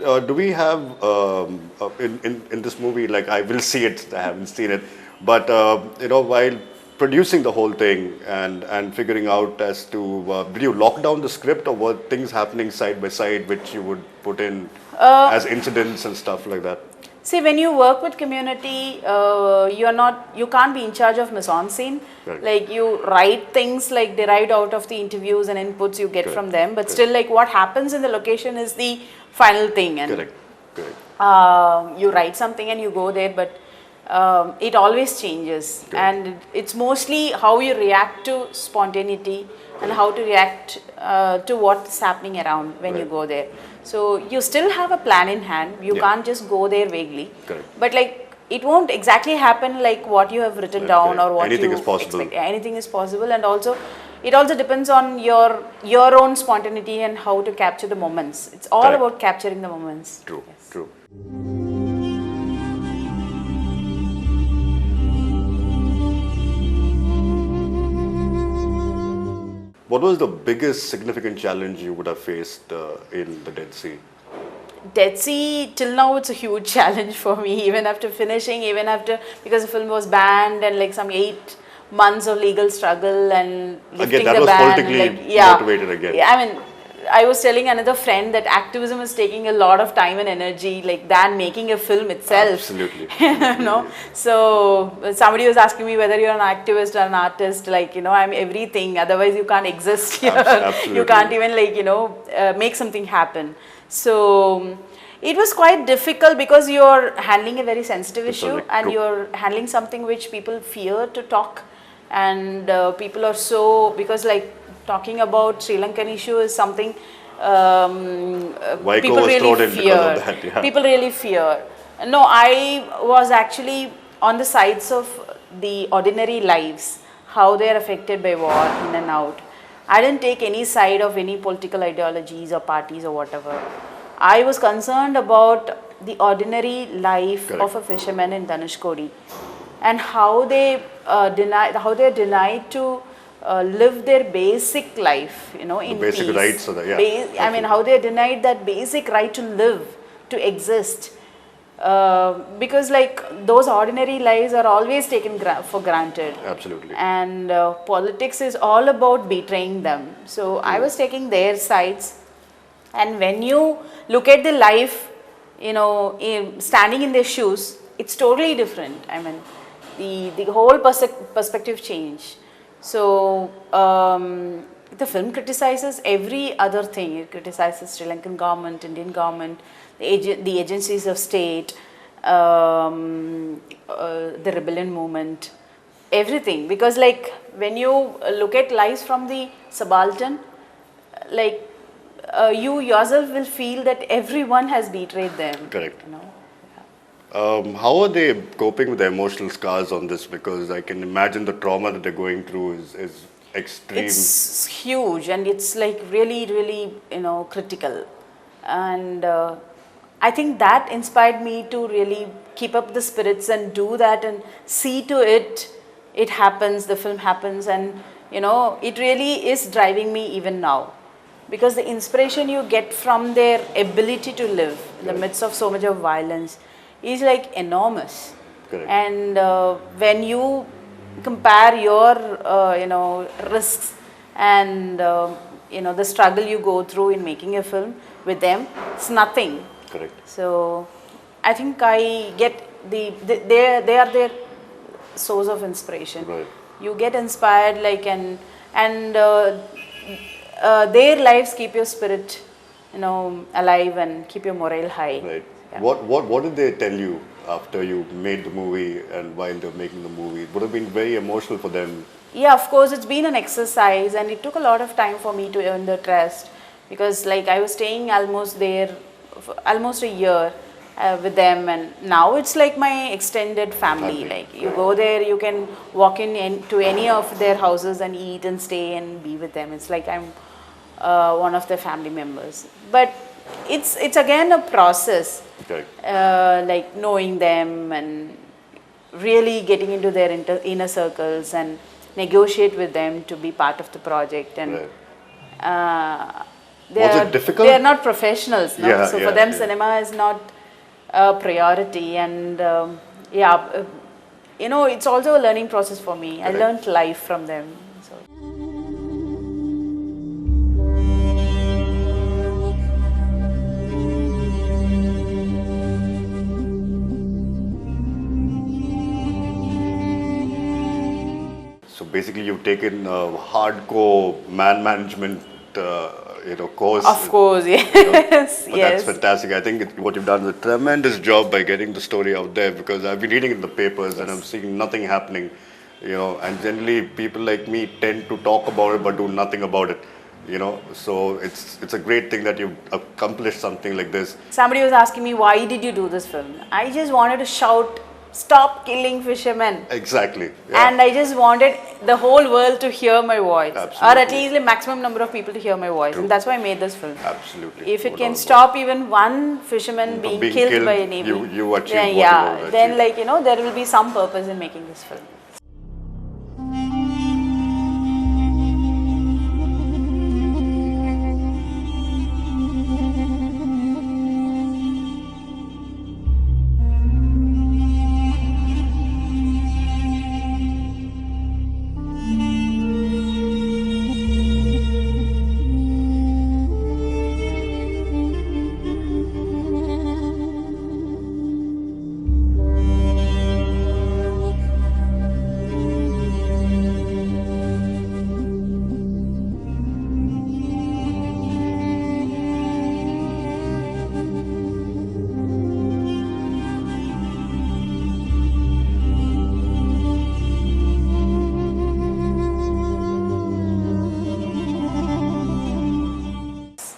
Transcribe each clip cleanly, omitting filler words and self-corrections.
do we have in this movie? Like, I will see it. I haven't seen it, but while producing the whole thing and figuring out as to did you lock down the script, or were things happening side by side which you would put in as incidents and stuff like that? See, when you work with community, you can't be in charge of mise-en-scene. Right. Like, you write things like derived out of the interviews and inputs you get from them, but still, like, what happens in the location is the final thing. And you write something and you go there, but it always changes. And it's mostly how you react to spontaneity and how to react to what's happening around when you go there. So you still have a plan in hand. You can't just go there vaguely. But like, it won't exactly happen like what you have written down or what anything you is possible. expect. Anything is possible, and also it also depends on your own spontaneity and how to capture the moments. It's all about capturing the moments. True. True. What was the biggest significant challenge you would have faced in the Dead Sea? Dead Sea, till now it's a huge challenge for me, even after finishing, because the film was banned and like some 8 months of legal struggle and lifting again, that the was ban. politically motivated again. Yeah, I mean, I was telling another friend that activism is taking a lot of time and energy, like, than making a film itself. Absolutely. So somebody was asking me whether you're an activist or an artist. Like, I'm everything. Otherwise, you can't exist here. Absolutely. You can't even make something happen. So it was quite difficult because you're handling a very sensitive issue and you're handling something which people fear to talk, and people are so, because like, talking about Sri Lankan issue is something people really fear. People really fear. No, I was actually on the sides of the ordinary lives, how they are affected by war in and out. I didn't take any side of any political ideologies or parties or whatever. I was concerned about the ordinary life of a fisherman in Dhanushkodi and how they're denied to live their basic life, in basic peace. Rights. I mean, how they're denied that basic right to live, to exist. Because like, those ordinary lives are always taken for granted. Absolutely. And politics is all about betraying them. So I was taking their sides. And when you look at the life, standing in their shoes, it's totally different. I mean, the whole perspective change. So the film criticizes every other thing. It criticizes Sri Lankan government, Indian government, the agencies of state, the rebellion movement, everything. Because like, when you look at lives from the subaltern, like, you yourself will feel that everyone has betrayed them. Correct. How are they coping with the emotional scars on this? Because I can imagine the trauma that they're going through is extreme. It's huge, and it's like really, really, critical. And I think that inspired me to really keep up the spirits and do that and see to it happens, the film happens, and it really is driving me even now. Because the inspiration you get from their ability to live in the midst of so much of violence is like enormous. And when you compare your risks and the struggle you go through in making a film with them, it's nothing. So I think I get they are their source of inspiration. You get inspired, like, and their lives keep your spirit alive and keep your morale high. What did they tell you after you made the movie and while they were making the movie? It would have been very emotional for them. Yeah, of course, it's been an exercise, and it took a lot of time for me to earn the trust, because like, I was staying almost there for almost a year with them, and now it's like my extended family. Like, you go there, you can walk to any of their houses and eat and stay and be with them. It's like I'm one of their family members. But it's again a process, like knowing them and really getting into their inner circles and negotiate with them to be part of the project. And Was it difficult? They are not professionals, no? Yeah, So yeah, for them, yeah. cinema is not a priority, and it's also a learning process for me. I Correct. learned life from them. So. So basically, you've taken a hardcore man management, course. Of course, yes, But that's yes. fantastic. I think what you've done is a tremendous job by getting the story out there, because I've been reading in the papers and I'm Yes. seeing nothing happening. And generally people like me tend to talk about it but do nothing about it. So it's a great thing that you've accomplished something like this. Somebody was asking me, why did you do this film? I just wanted to shout, stop killing fishermen. Exactly. Yeah. And I just wanted the whole world to hear my voice. Or at Absolutely. least the maximum number of people to hear my voice. True. And that's why I made this film. Absolutely. If it No can doubt stop even one fisherman From being killed by a navy, you achieved then what you yeah, wanted to then achieve. there will be some purpose in making this film.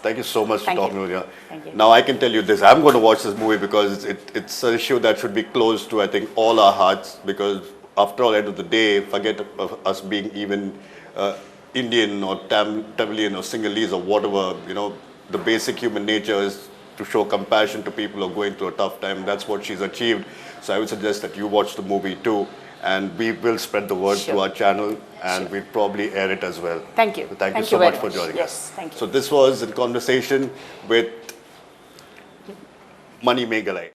Thank you so much for Thank talking you. with you. Thank you. Now I can tell you this: I'm going to watch this movie because it's an issue that should be close to, I think, all our hearts. Because after all, end of the day, forget of us being even Indian or Tamilian or Sinhalese or whatever. The basic human nature is to show compassion to people who are going through a tough time. That's what she's achieved. So I would suggest that you watch the movie too, and we will spread the word to Sure. our channel, and we'll probably air it as well. Thank you. So thank you Thank so you very much for much. joining Yes, us. thank you. So this was in conversation with Manimekalai.